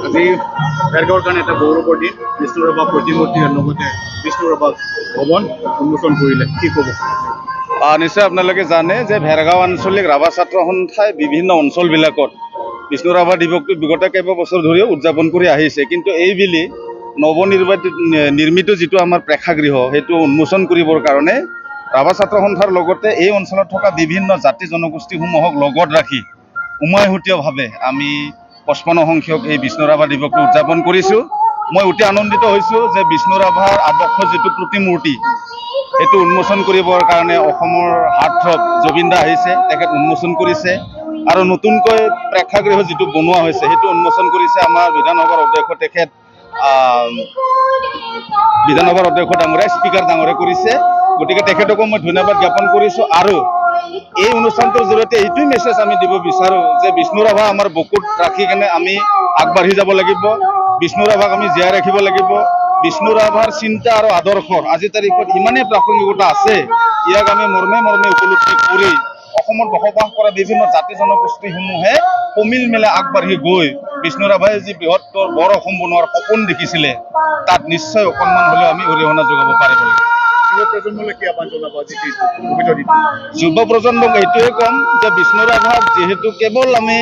আজি ভেৰগাঁৱৰ কাৰণে এটা গৌৰৱৰ দিন। বিষ্ণু ৰাভা প্ৰতিমূৰ্তিৰ লগতে বিষ্ণু ৰাভা ভৱন উন্মোচন কৰিলে, কি ক'ব? নিশ্চয় আপোনালোকে জানে যে ভেৰগাঁও আঞ্চলিক ৰাভা ছাত্ৰ সন্থাই বিভিন্ন অঞ্চলবিলাকত বিষ্ণু ৰাভা দিৱসটো বিগত কেইবাবছৰ ধৰি উদযাপন কৰি আহিছে। কিন্তু এইবেলি নিৰ্মিত যিটো আমাৰ প্ৰেক্ষাগৃহ সেইটো উন্মোচন কৰিবৰ কাৰণে ৰাভা ছাত্ৰ সন্থাৰ লগতে এই অঞ্চলত থকা বিভিন্ন জাতি জনগোষ্ঠীসমূহক লগত ৰাখি উমৈহতীয়াভাৱে আমি 55 সংখ্যক এই বিষ্ণু ৰাভা দিৱসটো উদযাপন কৰিছোঁ। মই অতি আনন্দিত হৈছোঁ যে বিষ্ণু ৰাভাৰ আদৰ্শ যিটো প্ৰতিমূৰ্তি সেইটো উন্মোচন কৰিবৰ কাৰণে অসমৰ হাৰ্টথ্ৰব জুবিন দা আহিছে, তেখেত উন্মোচন কৰিছে। আৰু নতুনকৈ প্ৰেক্ষাগৃহ যিটো বনোৱা হৈছে সেইটো উন্মোচন কৰিছে আমাৰ বিধানসভাৰ অধ্যক্ষ তেখেত বিধানসভাৰ অধ্যক্ষ ডাঙৰীয়া, স্পীকাৰ ডাঙৰীয়া কৰিছে। গতিকে তেখেতকো মই ধন্যবাদ জ্ঞাপন কৰিছোঁ। আৰু এই অনুষ্ঠানটোৰ জৰিয়তে এইটোৱে মেছেজ আমি দিব বিচাৰোঁ যে বিষ্ণু ৰাভা আমাৰ বুকুত ৰাখি কেনে আমি আগবাঢ়ি যাব লাগিব, বিষ্ণু ৰাভাক আমি জীয়াই ৰাখিব লাগিব। বিষ্ণু ৰাভাৰ চিন্তা আৰু আদৰ্শৰ আজিৰ তাৰিখত ইমানেই প্ৰাসংগিকতা আছে, ইয়াক আমি মৰ্মে মৰ্মে উপলব্ধি কৰি অসমত বসবাস কৰা বিভিন্ন জাতি জনগোষ্ঠীসমূহে সমিল মেলে আগবাঢ়ি গৈ বিষ্ণু ৰাভাই যি বৃহত্তৰ বৰ অসম বনোৱাৰ সপোন দেখিছিলে তাত নিশ্চয় অকণমান হ'লেও আমি অৰিহণা যোগাব পাৰিব লাগিব। যুৱ প্ৰজন্মক এইটোৱে ক'ম যে বিষ্ণু ৰাভাক যিহেতু কেৱল আমি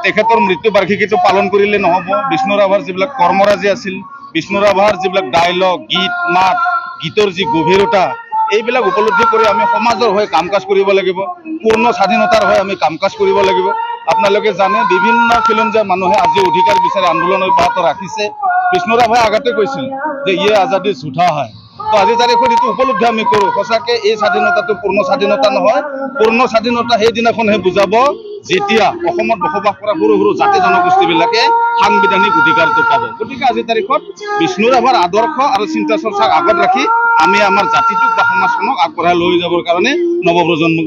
তেখেতৰ মৃত্যু বাৰ্ষিকীটো পালন কৰিলে নহ'ব, বিষ্ণু ৰাভাৰ যিবিলাক কৰ্মৰাজি আছিল, বিষ্ণু ৰাভাৰ যিবিলাক ডায়লগ, গীত মাত, গীতৰ যি গভীৰতা, এইবিলাক উপলব্ধি কৰি আমি সমাজৰ হৈ কাম কাজ কৰিব লাগিব, পূৰ্ণ স্বাধীনতাৰ হৈ আমি কাম কাজ কৰিব লাগিব। আপোনালোকে জানে বিভিন্ন খিলঞ্জীয়া মানুহে আজি অধিকাৰ বিচাৰি আন্দোলন অব্যাহত ৰাখিছে। বিষ্ণু ৰাভাই আগতে কৈছিল যে ইয়ে আজাদী ঝুঠা হয়। তো আজিৰ তাৰিখত এইটো উপলব্ধি আমি কৰোঁ, সঁচাকৈ এই স্বাধীনতাটো পূৰ্ণ স্বাধীনতা নহয়, পূৰ্ণ স্বাধীনতা সেইদিনাখনহে বুজাব যেতিয়া অসমত বসবাস কৰা সৰু সৰু জাতি জনগোষ্ঠীবিলাকে সাংবিধানিক অধিকাৰটো পাব। গতিকে আজিৰ তাৰিখত বিষ্ণু ৰাভাৰ আদৰ্শ আৰু চিন্তা চৰ্চাক আগত ৰাখি আমি আমাৰ জাতিটোক বা সমাজখনক আগবঢ়াই লৈ যাবৰ কাৰণে নৱপ্ৰজন্মক